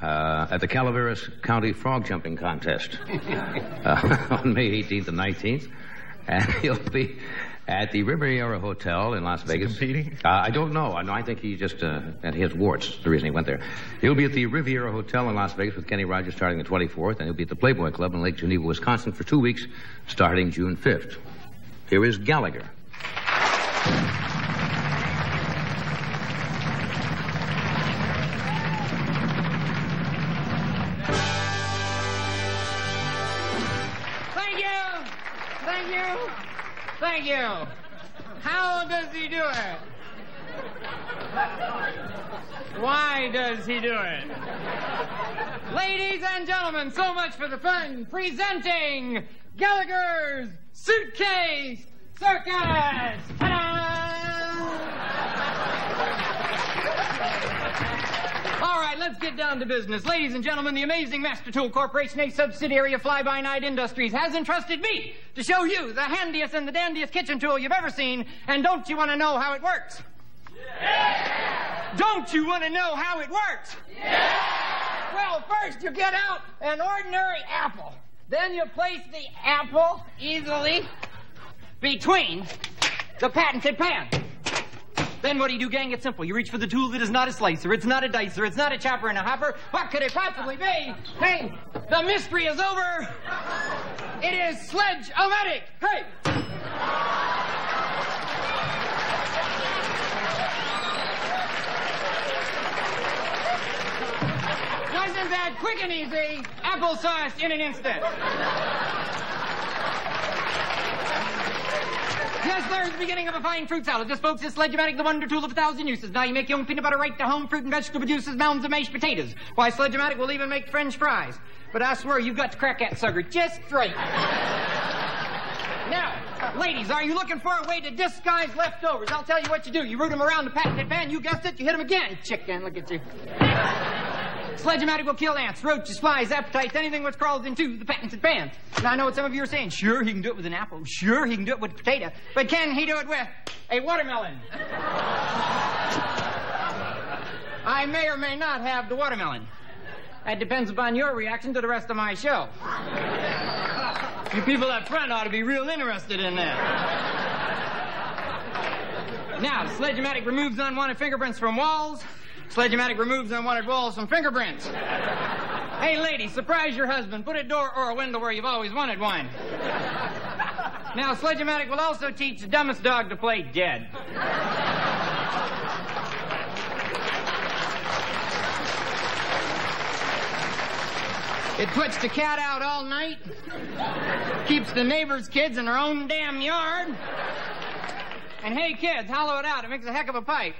[SPEAKER 1] at the Calaveras County Frog Jumping Contest on May 18th and 19th. And he'll be at the Riviera Hotel in Las Vegas.
[SPEAKER 4] Is he competing?
[SPEAKER 1] I don't know. I think he just, and he has warts, the reason he went there. He'll be at the Riviera Hotel in Las Vegas with Kenny Rogers starting the 24th, and he'll be at the Playboy Club in Lake Geneva, Wisconsin for 2 weeks starting June 5th. Here is Gallagher.
[SPEAKER 16] Thank you. How does he do it? Why does he do it? Ladies and gentlemen, so much for the fun. Presenting Gallagher's Suitcase Circus. All right, let's get down to business. Ladies and gentlemen, the amazing Master Tool Corporation, a subsidiary of Fly-By-Night Industries, has entrusted me to show you the handiest and the dandiest kitchen tool you've ever seen. And don't you want to know how it works? Yeah! Don't you want to know how it works? Yeah! Well, first you get out an ordinary apple. Then you place the apple easily between the patented pan. Then what do you do, gang? It's simple. You reach for the tool that is not a slicer, it's not a dicer, it's not a chopper and a hopper. What could it possibly be? Hey, the mystery is over. It is Sledge-O-Matic. Hey! Wasn't that quick and easy? Applesauce in an instant. Yes, sir, it's the beginning of a fine fruit salad. This, folks, is Sledge-O-Matic, the wonder tool of 1,000 uses. Now you make your own peanut butter right to home, fruit and vegetable juices, mounds of mashed potatoes. Why, Sledge-O-Matic will even make French fries. But I swear, you've got to crack that sucker just straight. Now, ladies, are you looking for a way to disguise leftovers? I'll tell you what you do. You root them around the patented pan, you guessed it, you hit them again. Chicken, look at you. Sledge-O-Matic will kill ants, roaches, flies, appetites, anything which crawls into the patented pan. Now, I know what some of you are saying. Sure, he can do it with an apple. Sure, he can do it with a potato. But can he do it with a watermelon? I may or may not have the watermelon. That depends upon your reaction to the rest of my show. You people up front ought to be real interested in that. Now, Sledge-O-Matic removes unwanted fingerprints from walls. Sledge-O-Matic removes unwanted walls from fingerprints. Hey, ladies, surprise your husband. Put a door or a window where you've always wanted one. Now, Sledge-O-Matic will also teach the dumbest dog to play dead. It puts the cat out all night, keeps the neighbors' kids in their own damn yard. And hey, kids, hollow it out. It makes a heck of a pipe.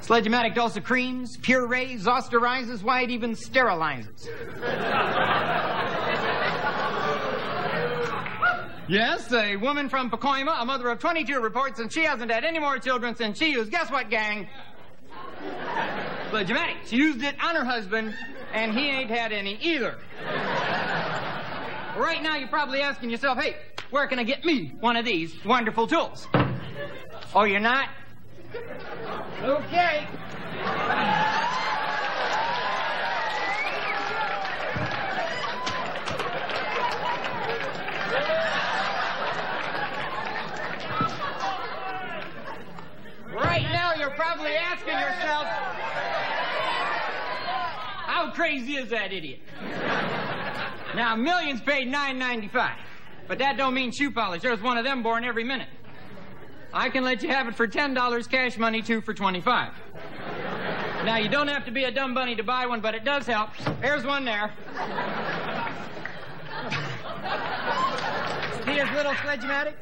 [SPEAKER 16] Sledge-O-Matic also creams, purees, osterizes, why, it even sterilizes. Yes, a woman from Pacoima, a mother of 22, reports that she hasn't had any more children since she used, guess what, gang? Sledge-O-Matic. She used it on her husband, and he ain't had any either. Right now, you're probably asking yourself, hey, where can I get me one of these wonderful tools? Oh, you're not? Okay. you're probably asking yourself, how crazy is that idiot? Now, millions paid $9.95, but that don't mean shoe polish. There's one of them born every minute. I can let you have it for $10 cash money, 2 for $25. Now, you don't have to be a dumb bunny to buy one, but it does help. There's one there. See his little sledge-matic?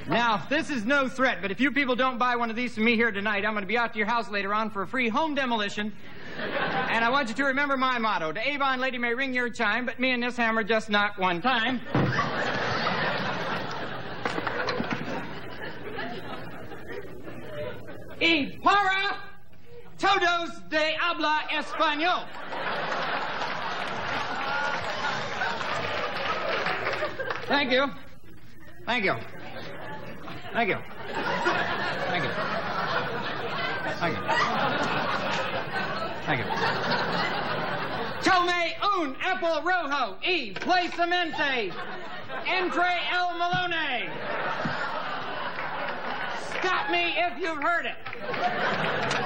[SPEAKER 16] Now, this is no threat, but if you people don't buy one of these from me here tonight, I'm going to be out to your house later on for a free home demolition. And I want you to remember my motto. The Avon lady may ring your chime, but me and this hammer just knock one time. Y para todos de habla español. Thank you. Thank you. Thank you. Thank you. Thank you. Thank you. Tome un apple rojo y placamente entre el Malone. Stop me if you've heard it.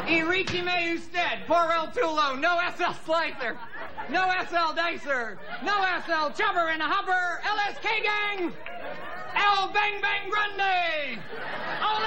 [SPEAKER 16] Y reachime usted por el tulo. No SL slicer. No SL dicer. No SL chopper and a hopper. LSK gang. El bang bang grande. Ole!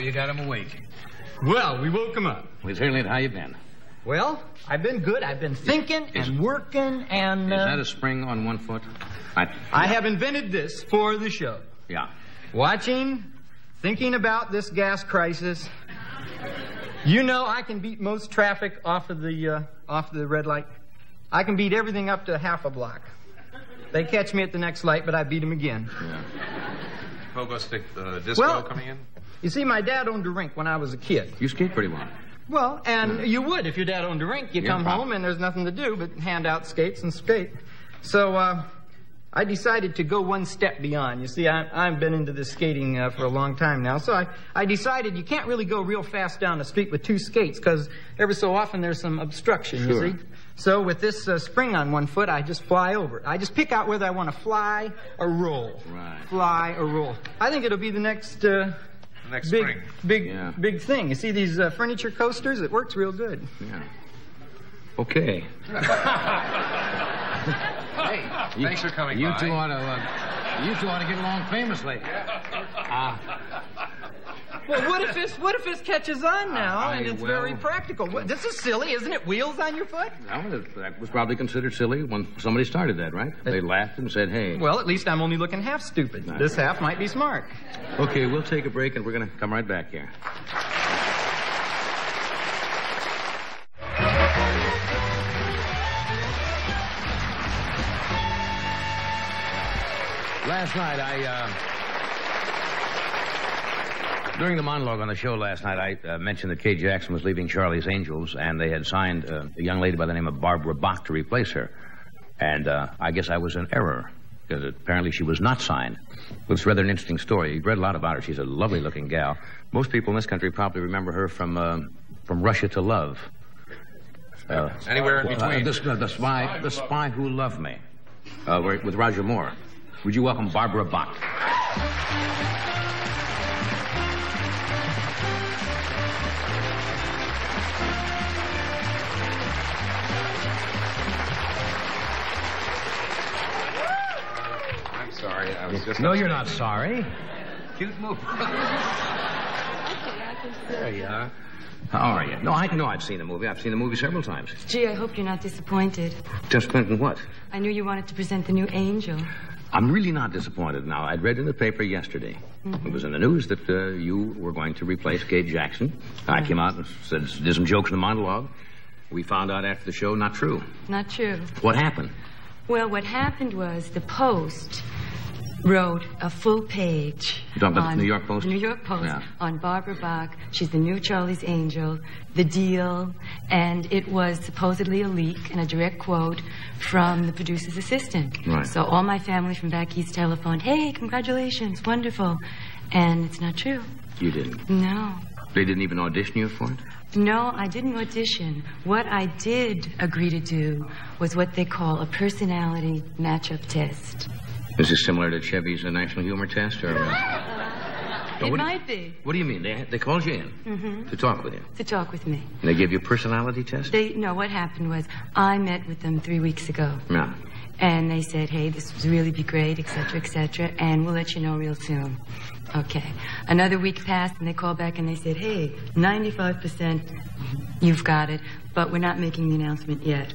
[SPEAKER 1] You got him awake.
[SPEAKER 16] Well, we woke him up.
[SPEAKER 1] Well, certainly, how you been?
[SPEAKER 16] Well, I've been good. I've been thinking and working and...
[SPEAKER 1] Is that a spring on one foot?
[SPEAKER 16] I have invented this for the show.
[SPEAKER 1] Yeah.
[SPEAKER 16] Watching, thinking about this gas crisis. You know I can beat most traffic off of the red light. I can beat everything up to half a block. They catch me at the next light, but I beat them again.
[SPEAKER 4] Yeah. Pogo stick disco coming in?
[SPEAKER 16] You see, my dad owned a rink when I was a kid.
[SPEAKER 1] You skate pretty well.
[SPEAKER 16] Well, and you would if your dad owned a rink. You come home and there's nothing to do but hand out skates and skate. So I decided to go one step beyond. You see, I've been into this skating for a long time now. So I decided you can't really go real fast down the street with 2 skates because every so often there's some obstruction, you see. So with this spring on one foot, I just fly over it. I just pick out whether I want to fly or roll.
[SPEAKER 1] Right.
[SPEAKER 16] Fly or roll. I think it'll be the next...
[SPEAKER 4] Next spring.
[SPEAKER 16] Big thing. You see these furniture coasters? It works real good.
[SPEAKER 1] Yeah. Okay.
[SPEAKER 4] Hey, thanks for coming
[SPEAKER 1] you
[SPEAKER 4] by.
[SPEAKER 1] Two ought to get along famously.
[SPEAKER 16] Well, what if this catches on now and it's very practical? This is silly, isn't it? Wheels on your foot?
[SPEAKER 1] Well, that was probably considered silly when somebody started that, right? They laughed and said, hey.
[SPEAKER 16] Well, at least I'm only looking half stupid. This half might be smart.
[SPEAKER 1] Okay, we'll take a break and we're going to come right back here. Last night, during the monologue on the show last night, I mentioned that Kay Jackson was leaving Charlie's Angels, and they had signed a young lady by the name of Barbara Bach to replace her. And I guess I was in error, because apparently she was not signed. It's rather an interesting story. You've read a lot about her. She's a lovely-looking gal. Most people in this country probably remember her from Russia to Love.
[SPEAKER 4] Anywhere in between.
[SPEAKER 1] The Spy Who Loved Me, with Roger Moore. Would you welcome Barbara Bach?
[SPEAKER 4] I'm sorry. I was just...
[SPEAKER 1] No, you're not sorry.
[SPEAKER 4] Cute move.
[SPEAKER 1] There you are. How are you? No, I've seen the movie. I've seen the movie several times.
[SPEAKER 17] Gee, I hope you're not disappointed.
[SPEAKER 1] Disappointed in what?
[SPEAKER 17] I knew you wanted to present the new Angel.
[SPEAKER 1] I'm really not disappointed now. I'd read in the paper yesterday. Mm-hmm. It was in the news that you were going to replace Kay Jackson. I came out and did some jokes in the monologue. We found out after the show, not true.
[SPEAKER 17] Not true.
[SPEAKER 1] What happened?
[SPEAKER 17] Well, what happened was the Post wrote a full page.
[SPEAKER 1] You talking about the New York Post?
[SPEAKER 17] The New York Post,
[SPEAKER 1] Yeah.
[SPEAKER 17] on Barbara Bach. She's the new Charlie's Angel, the deal, and it was supposedly a leak and a direct quote from the producer's assistant.
[SPEAKER 1] Right.
[SPEAKER 17] So all my family from back east telephoned, hey, congratulations, wonderful. And it's not true.
[SPEAKER 1] You didn't?
[SPEAKER 17] No.
[SPEAKER 1] They didn't even audition you for it?
[SPEAKER 17] No, I didn't audition. What I did agree to do was what they call a personality matchup test.
[SPEAKER 1] Is this similar to Chevy's National Humor Test? Or,
[SPEAKER 17] It might be.
[SPEAKER 1] What do you mean? They called you in to talk with you?
[SPEAKER 17] To talk with me.
[SPEAKER 1] And they gave you a personality test?
[SPEAKER 17] No, what happened was I met with them 3 weeks ago.
[SPEAKER 1] Yeah.
[SPEAKER 17] And they said, hey, this would really be great, et cetera, and we'll let you know real soon. Okay. Another week passed, and they called back and they said, hey, 95%, you've got it, but we're not making the announcement yet.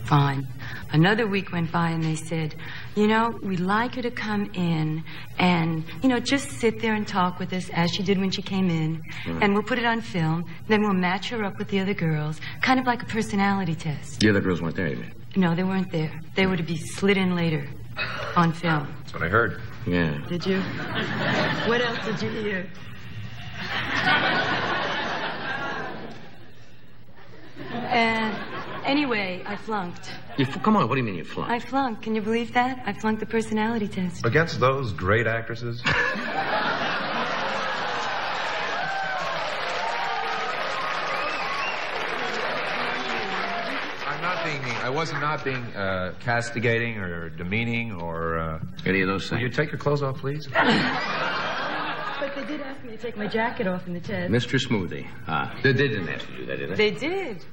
[SPEAKER 17] Fine. Another week went by and they said, you know, we'd like her to come in and, you know, just sit there and talk with us as she did when she came in. And we'll put it on film. Then we'll match her up with the other girls, kind of like a personality test.
[SPEAKER 1] The other girls weren't there, you mean?
[SPEAKER 17] No, they weren't there. They were to be slid in later on film.
[SPEAKER 4] That's what I heard.
[SPEAKER 1] Yeah.
[SPEAKER 17] Did you? What else did you hear? And anyway, I flunked.
[SPEAKER 1] Come on, what do you mean you flunked?
[SPEAKER 17] I flunked. Can you believe that? I flunked the personality test.
[SPEAKER 4] Against those great actresses? I was not being castigating or demeaning or...
[SPEAKER 1] Any of those things?
[SPEAKER 4] Will you take your clothes off, please?
[SPEAKER 17] But they did ask me to take my jacket off in the test.
[SPEAKER 1] Mr. Smoothie. They didn't ask you to do that, did they?
[SPEAKER 17] They did.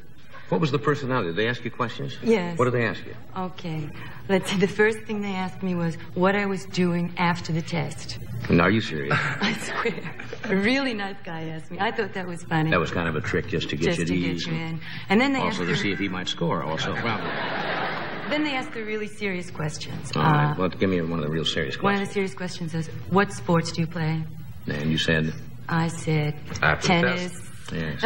[SPEAKER 1] What was the personality? Did they ask you questions?
[SPEAKER 17] Yes.
[SPEAKER 1] What did they ask you?
[SPEAKER 17] Okay. Let's see. The first thing they asked me was what I was doing after the test.
[SPEAKER 1] No, are you serious?
[SPEAKER 17] I swear. A really nice guy asked me. I thought that was funny.
[SPEAKER 1] That was kind of a trick just to get you at ease.
[SPEAKER 17] Get you in. And then they
[SPEAKER 1] also
[SPEAKER 17] asked
[SPEAKER 1] to see if he might score, also, probably.
[SPEAKER 17] Then they asked the really serious questions.
[SPEAKER 1] All right. Well, give me one of the real serious questions.
[SPEAKER 17] One of the serious questions is, what sports do you play?
[SPEAKER 1] And you said?
[SPEAKER 17] I said
[SPEAKER 1] after
[SPEAKER 17] tennis.
[SPEAKER 1] Yes.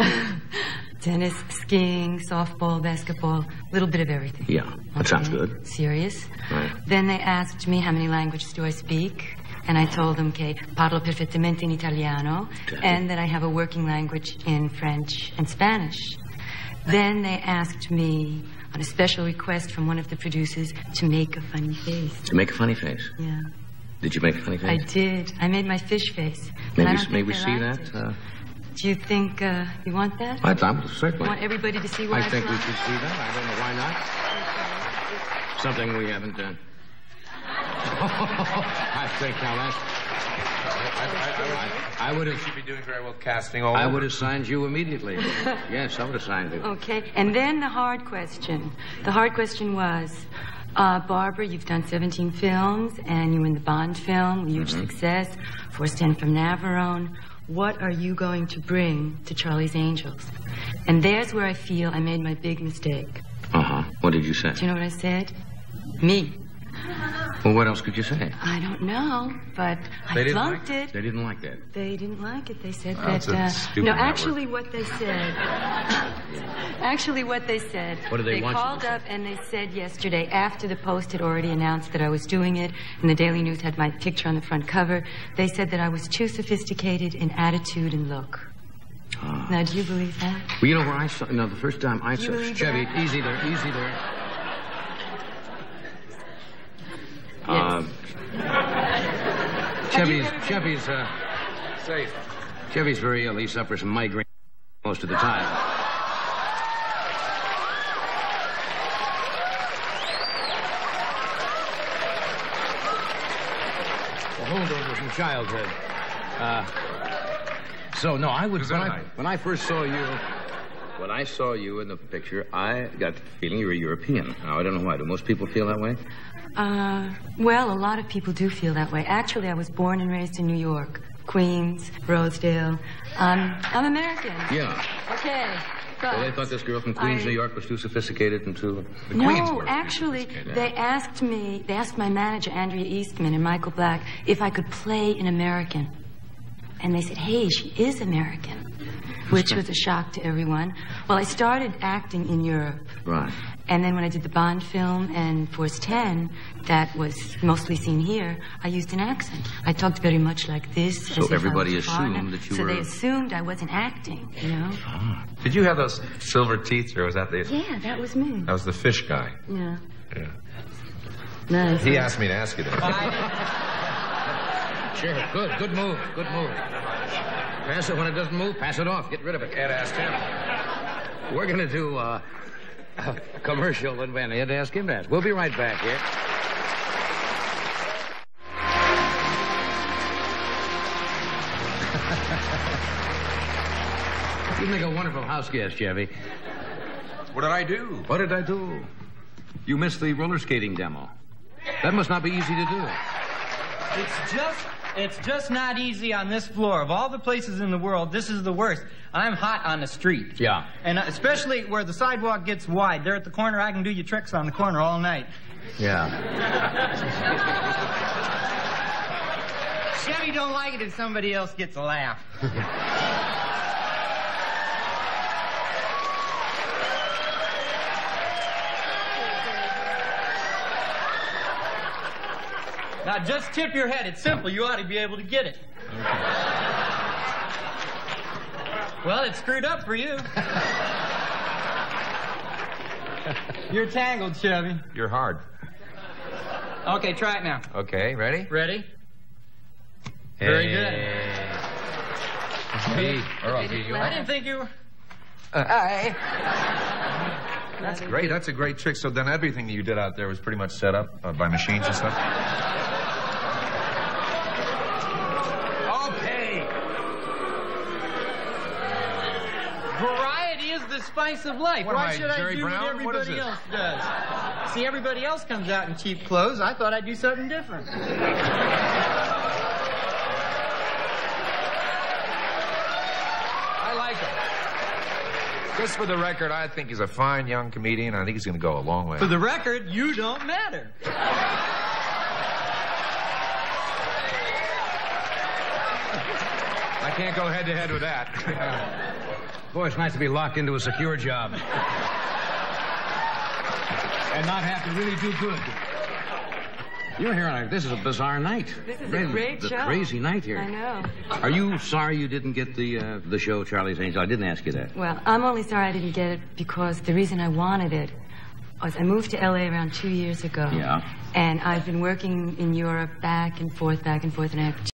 [SPEAKER 17] Tennis, skiing, softball, basketball, a little bit of everything.
[SPEAKER 1] Yeah, that sounds good.
[SPEAKER 17] Serious.
[SPEAKER 1] Right.
[SPEAKER 17] Then they asked me how many languages do I speak, and I told them, okay, parlo perfettamente in Italiano, and that I have a working language in French and Spanish. Then they asked me, on a special request from one of the producers, to make a funny face.
[SPEAKER 1] To make a funny face?
[SPEAKER 17] Yeah.
[SPEAKER 1] Did you make a funny face?
[SPEAKER 17] I did. I made my fish face.
[SPEAKER 1] May we see that?
[SPEAKER 17] Do you think you want that?
[SPEAKER 1] I certainly.
[SPEAKER 17] Want everybody to see what I
[SPEAKER 1] think we should see that. I don't know why not. Something we haven't done. I think now that's... I would have...
[SPEAKER 4] You'd be doing very well casting all
[SPEAKER 1] I
[SPEAKER 4] over.
[SPEAKER 1] would have signed you immediately. Yes, I would have signed you.
[SPEAKER 17] Okay, and then the hard question. The hard question was, Barbara, you've done 17 films, and you were in the Bond film, huge success, Force 10 from Navarone. What are you going to bring to Charlie's Angels? And there's where I feel I made my big mistake.
[SPEAKER 1] What did you say?
[SPEAKER 17] Do you know what I said? Me.
[SPEAKER 1] Well, what else could you say?
[SPEAKER 17] I don't know, but I flunked it.
[SPEAKER 1] They didn't like that.
[SPEAKER 17] They didn't like it. They said
[SPEAKER 1] That's
[SPEAKER 17] that...
[SPEAKER 1] a stupid
[SPEAKER 17] no,
[SPEAKER 1] network.
[SPEAKER 17] actually what they said... Actually what they said...
[SPEAKER 1] What did they want you to
[SPEAKER 17] called
[SPEAKER 1] say?
[SPEAKER 17] up and they said yesterday, after the Post had already announced that I was doing it, and the Daily News had my picture on the front cover, they said that I was too sophisticated in attitude and look. Now, do you believe that?
[SPEAKER 1] Well, you know where I saw... No, the first time I saw...
[SPEAKER 17] believe
[SPEAKER 1] Chevy,
[SPEAKER 17] that?
[SPEAKER 1] easy there, easy there. Chevy's
[SPEAKER 4] safe.
[SPEAKER 1] Chevy's very ill. He suffers from migraine most of the time. A holdover from childhood. So no, I would. When I first saw you. When I saw you in the picture, I got the feeling you were European. Now, I don't know why. Do most people feel that way?
[SPEAKER 17] Well, a lot of people do feel that way. Actually, I was born and raised in New York. Queens, Rosedale. I'm American.
[SPEAKER 1] Yeah.
[SPEAKER 17] Okay. But
[SPEAKER 1] So they thought this girl from Queens, New York was too sophisticated and too...
[SPEAKER 17] No, actually, they asked my manager, Andrea Eastman, and Michael Black, if I could play an American. And they said, hey, she is American, which was a shock to everyone. Well, I started acting in Europe.
[SPEAKER 1] Right.
[SPEAKER 17] And then when I did the Bond film and Force 10, that was mostly seen here, I used an accent. I talked very much like this.
[SPEAKER 1] So everybody assumed that you were...
[SPEAKER 17] So they assumed I wasn't acting, you know?
[SPEAKER 4] Did you have those silver teeth, or was that the...
[SPEAKER 17] Yeah, that was me.
[SPEAKER 4] That was the fish guy.
[SPEAKER 17] Yeah.
[SPEAKER 4] Yeah.
[SPEAKER 17] Nice.
[SPEAKER 4] He asked me to ask you that.
[SPEAKER 1] Sure, good move, good move. Pass it when it doesn't move, pass it off, get rid of it.
[SPEAKER 4] Ed asked him.
[SPEAKER 1] We're going to do a commercial, and Van Ed ask him to ask. We'll be right back here. You make a wonderful house guest, Chevy.
[SPEAKER 4] What did I do?
[SPEAKER 1] What did I do? You missed the roller skating demo. That must not be easy to do.
[SPEAKER 16] It's just not easy on this floor. Of all the places in the world, this is the worst. I'm hot on the street.
[SPEAKER 1] Yeah.
[SPEAKER 16] And especially where the sidewalk gets wide. There at the corner, I can do your tricks on the corner all night.
[SPEAKER 1] Yeah.
[SPEAKER 16] Chevy don't like it if somebody else gets a laugh. Now, just tip your head. It's simple. You ought to be able to get it. Well, it's screwed up for you. You're tangled, Chevy.
[SPEAKER 4] You're hard.
[SPEAKER 16] Okay, try it now.
[SPEAKER 4] Okay, ready?
[SPEAKER 16] Ready? Very good.
[SPEAKER 4] Me. Or I'll beat you.
[SPEAKER 16] I didn't think you were...
[SPEAKER 4] That's great. That's a great trick. So then everything that you did out there was pretty much set up by machines and stuff?
[SPEAKER 1] Okay.
[SPEAKER 16] Variety is the spice of life.
[SPEAKER 4] What am
[SPEAKER 16] Why
[SPEAKER 4] I,
[SPEAKER 16] should I
[SPEAKER 4] Jerry
[SPEAKER 16] do
[SPEAKER 4] Brown?
[SPEAKER 16] what
[SPEAKER 4] What is
[SPEAKER 16] everybody
[SPEAKER 4] this?
[SPEAKER 16] else does? See, everybody else comes out in cheap clothes. I thought I'd do something different.
[SPEAKER 4] I like him. Just for the record, I think he's a fine young comedian. I think he's going to go a long way.
[SPEAKER 16] For the record, you don't matter.
[SPEAKER 4] I can't go head-to-head with that.
[SPEAKER 1] Boy, it's nice to be locked into a secure job. And not have to really do good. You're here on this is a bizarre night.
[SPEAKER 17] This is a great show.
[SPEAKER 1] A crazy night here.
[SPEAKER 17] I know.
[SPEAKER 1] Are you sorry you didn't get the show, Charlie's Angel? I didn't ask you that.
[SPEAKER 17] Well, I'm only sorry I didn't get it because the reason I wanted it was I moved to L.A. around 2 years ago.
[SPEAKER 1] Yeah.
[SPEAKER 17] And I've been working in Europe back and forth, and I have